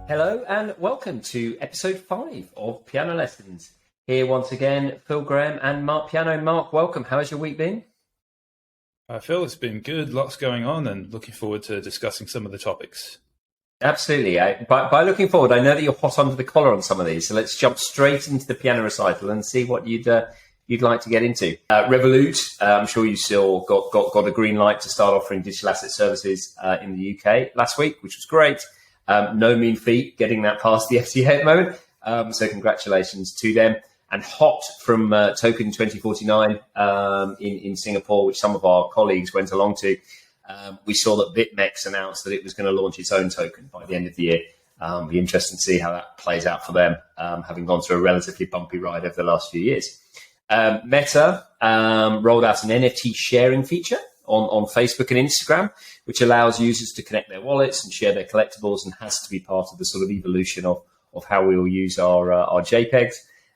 Hello and welcome to episode 5 of Piano Lessons. Here once again, Phil Graham and Marc Piano. Marc, welcome. How has your week been? Phil, it's been good. Lots going on and looking forward to discussing some of the topics. Absolutely. By looking forward, I know that you're hot under the collar on some of these, so let's jump straight into the piano recital and see what you'd like to get into. Revolut, I'm sure you still got a green light to start offering digital asset services in the UK last week, which was great. No mean feat getting that past the FCA at the moment. So congratulations to them. And hot from Token 2049 in Singapore, which some of our colleagues went along to. We saw that BitMEX announced that it was going to launch its own token by the end of the year. Be interesting to see how that plays out for them, having gone through a relatively bumpy ride over the last few years. Meta rolled out an NFT sharing feature on Facebook and Instagram, which allows users to connect their wallets and share their collectibles, and has to be part of the sort of evolution of how we will use our JPEGs.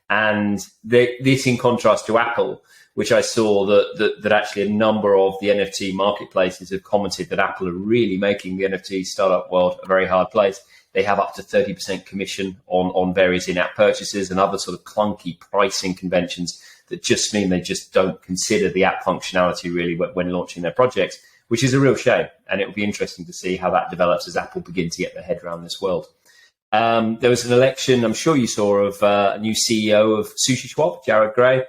And this in contrast to Apple, which I saw that actually a number of the NFT marketplaces have commented that Apple are really making the NFT startup world a very hard place. They have up to 30% commission on various in-app purchases and other sort of clunky pricing conventions that just mean they just don't consider the app functionality really when launching their projects, which is a real shame. And it will be interesting to see how that develops as Apple begin to get their head around this world. There was an election, I'm sure you saw, of a new CEO of Sushi Schwab, Jared Gray,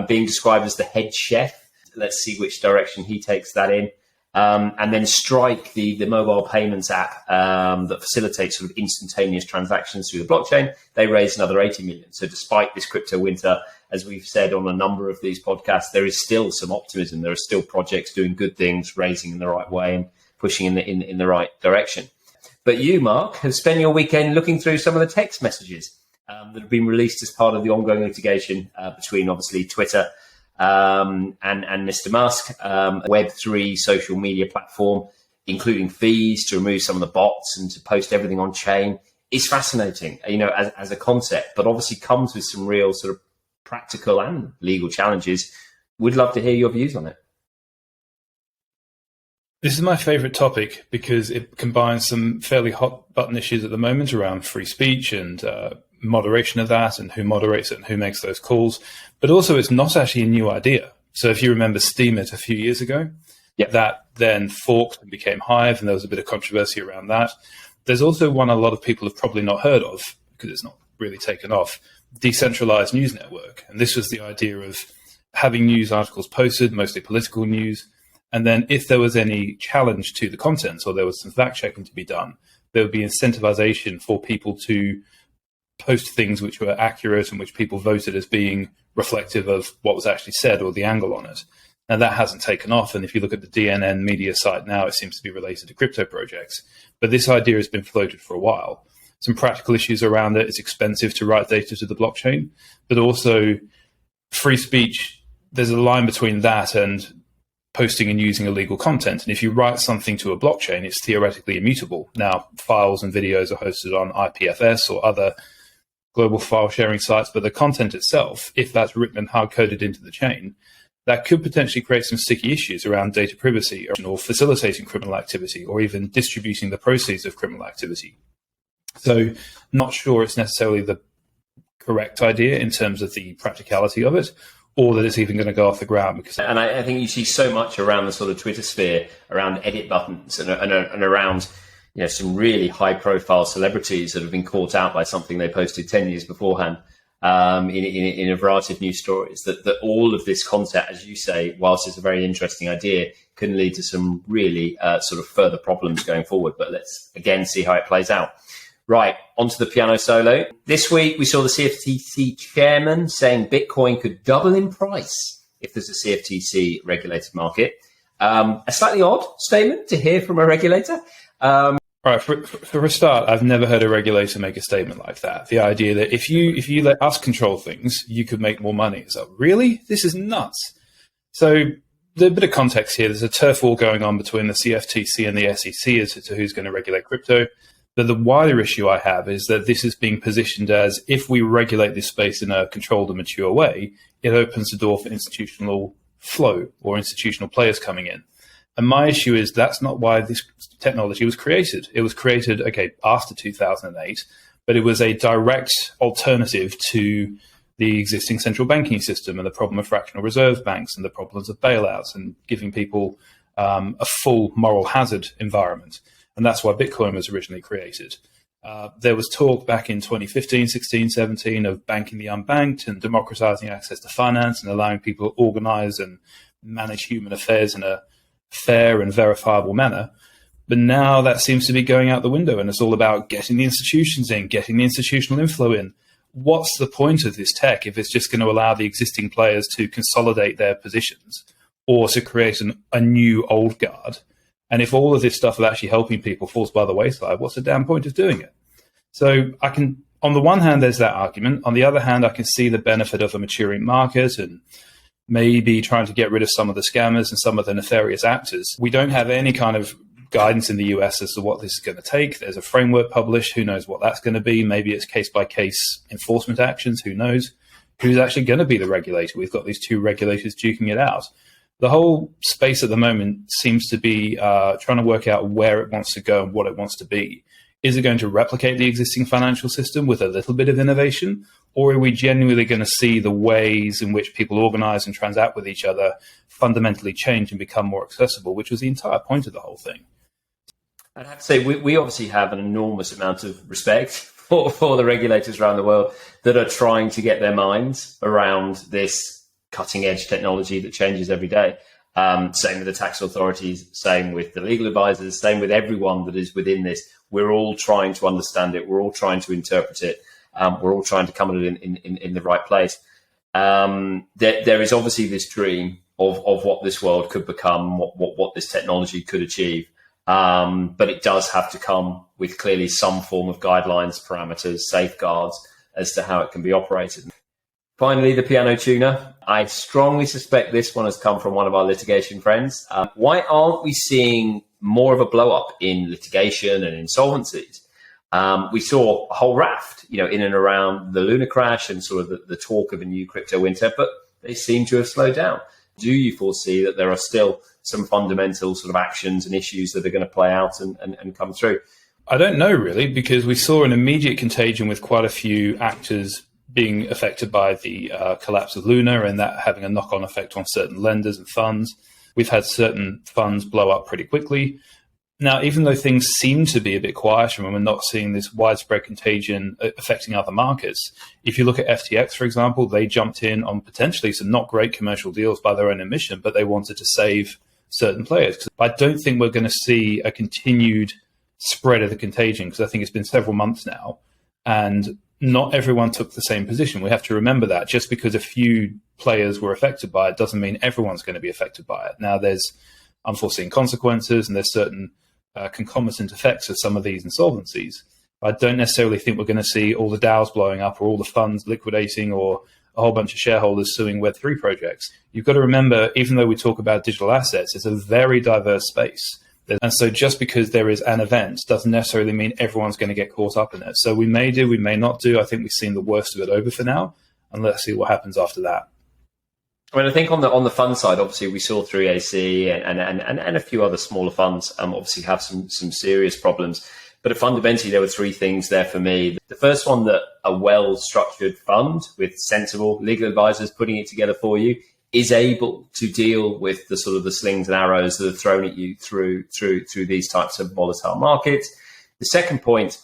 being described as the head chef. Let's see which direction he takes that in. And then Strike, the mobile payments app that facilitates sort of instantaneous transactions through the blockchain, they raised another 80 million. So despite this crypto winter, as we've said on a number of these podcasts, there is still some optimism. There are still projects doing good things, raising in the right way and pushing in the right direction. But you, Marc, have spent your weekend looking through some of the text messages that have been released as part of the ongoing litigation between, obviously, Twitter and Mr. Musk, Web3 social media platform, including fees to remove some of the bots and to post everything on chain. It's fascinating, as a concept, but obviously comes with some real sort of practical and legal challenges. We'd love to hear your views on it. This is my favorite topic because it combines some fairly hot button issues at the moment around free speech and moderation of that, and who moderates it and who makes those calls. But also it's not actually a new idea. So if you remember Steemit a few years ago, that then forked and became Hive, and there was a bit of controversy around that. There's also one a lot of people have probably not heard of because it's not really taken off, Decentralized News Network. And this was the idea of having news articles posted, mostly political news, and then if there was any challenge to the content or there was some fact checking to be done, there would be incentivization for people to post things which were accurate and which people voted as being reflective of what was actually said or the angle on it. Now that hasn't taken off. And if you look at the DNN media site now, it seems to be related to crypto projects. But this idea has been floated for a while. Some practical issues around it. It's expensive to write data to the blockchain, but also free speech. There's a line between that and posting and using illegal content. And if you write something to a blockchain, it's theoretically immutable. Now, files and videos are hosted on IPFS or other global file sharing sites, but the content itself, if that's written and hard-coded into the chain, that could potentially create some sticky issues around data privacy or facilitating criminal activity or even distributing the proceeds of criminal activity. So not sure it's necessarily the correct idea in terms of the practicality of it, or that it's even going to go off the ground. And I think you see so much around the sort of Twitter sphere, around edit buttons and around some really high-profile celebrities that have been caught out by something they posted 10 years beforehand in a variety of news stories, that all of this content, as you say, whilst it's a very interesting idea, can lead to some really sort of further problems going forward. But let's, again, see how it plays out. Right, onto the piano solo. This week, we saw the CFTC chairman saying Bitcoin could double in price if there's a CFTC regulated market. A slightly odd statement to hear from a regulator. All right, for a start, I've never heard a regulator make a statement like that. The idea that if you let us control things, you could make more money. So really? This is nuts. So there's a bit of context here. There's a turf war going on between the CFTC and the SEC as to who's going to regulate crypto. But the wider issue I have is that this is being positioned as if we regulate this space in a controlled and mature way, it opens the door for institutional flow or institutional players coming in. And my issue is that's not why this technology was created. It was created, okay, after 2008, but it was a direct alternative to the existing central banking system and the problem of fractional reserve banks and the problems of bailouts and giving people a full moral hazard environment. And that's why Bitcoin was originally created. There was talk back in 2015, 16, 17 of banking the unbanked and democratizing access to finance and allowing people to organize and manage human affairs in a fair and verifiable manner. But now that seems to be going out the window, and it's all about getting the institutions in, getting the institutional inflow in. What's the point of this tech if it's just going to allow the existing players to consolidate their positions or to create a new old guard? And if all of this stuff of actually helping people falls by the wayside, what's the damn point of doing it? So I can, on the one hand, there's that argument. On the other hand, I can see the benefit of a maturing market and maybe trying to get rid of some of the scammers and some of the nefarious actors. We don't have any kind of guidance in the US as to what this is going to take. There's a framework published. Who knows what that's going to be? Maybe it's case-by-case enforcement actions. Who knows? Who's actually going to be the regulator? We've got these two regulators duking it out. The whole space at the moment seems to be trying to work out where it wants to go and what it wants to be. Is it going to replicate the existing financial system with a little bit of innovation? Or are we genuinely going to see the ways in which people organize and transact with each other fundamentally change and become more accessible, which was the entire point of the whole thing? I'd have to say we obviously have an enormous amount of respect for the regulators around the world that are trying to get their minds around this cutting edge technology that changes every day. Same with the tax authorities, same with the legal advisors, same with everyone that is within this. We're all trying to understand it. We're all trying to interpret it. We're all trying to come at it in the right place. There is obviously this dream of what this world could become, what this technology could achieve. But it does have to come with clearly some form of guidelines, parameters, safeguards as to how it can be operated. Finally, the piano tuner. I strongly suspect this one has come from one of our litigation friends. Why aren't we seeing more of a blow up in litigation and insolvencies? We saw a whole raft, in and around the Luna crash and sort of the talk of a new crypto winter, but they seem to have slowed down. Do you foresee that there are still some fundamental sort of actions and issues that are going to play out and come through? I don't know, really, because we saw an immediate contagion with quite a few actors being affected by the collapse of Luna and that having a knock-on effect on certain lenders and funds. We've had certain funds blow up pretty quickly. Now, even though things seem to be a bit quieter and we're not seeing this widespread contagion affecting other markets, if you look at FTX, for example, they jumped in on potentially some not great commercial deals by their own admission, but they wanted to save certain players. I don't think we're going to see a continued spread of the contagion because I think it's been several months now and not everyone took the same position. We have to remember that just because a few players were affected by it doesn't mean everyone's going to be affected by it. Now, there's unforeseen consequences and there's certain concomitant effects of some of these insolvencies. I don't necessarily think we're going to see all the DAOs blowing up or all the funds liquidating or a whole bunch of shareholders suing Web3 projects. You've got to remember, even though we talk about digital assets, it's a very diverse space. And so just because there is an event doesn't necessarily mean everyone's going to get caught up in it. So we may do, we may not do. I think we've seen the worst of it over for now, and let's see what happens after that. I mean, I think on the fund side, obviously we saw 3AC and a few other smaller funds obviously have some serious problems. But fundamentally, there were three things there for me. The first one, that a well-structured fund with sensible legal advisors putting it together for you is able to deal with the sort of the slings and arrows that are thrown at you through these types of volatile markets. The second point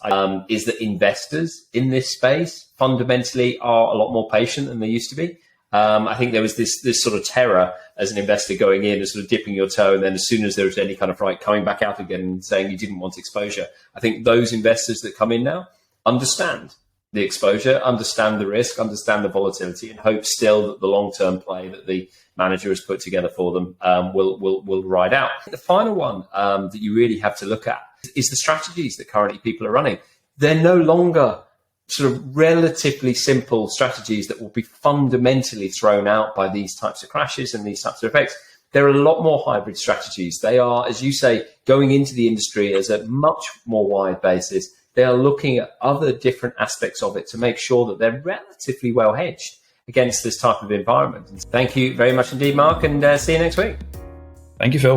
is that investors in this space fundamentally are a lot more patient than they used to be. I think there was this sort of terror as an investor going in and sort of dipping your toe, and then as soon as there was any kind of fright, coming back out again and saying you didn't want exposure. I think those investors that come in now understand the exposure, understand the risk, understand the volatility, and hope still that the long-term play that the manager has put together for them will ride out. The final one that you really have to look at is the strategies that currently people are running. They're no longer sort of relatively simple strategies that will be fundamentally thrown out by these types of crashes and these types of effects. There are a lot more hybrid strategies. They are, as you say, going into the industry as a much more wide basis. They are looking at other different aspects of it to make sure that they're relatively well hedged against this type of environment. Thank you very much indeed, Mark, and see you next week. Thank you, Phil.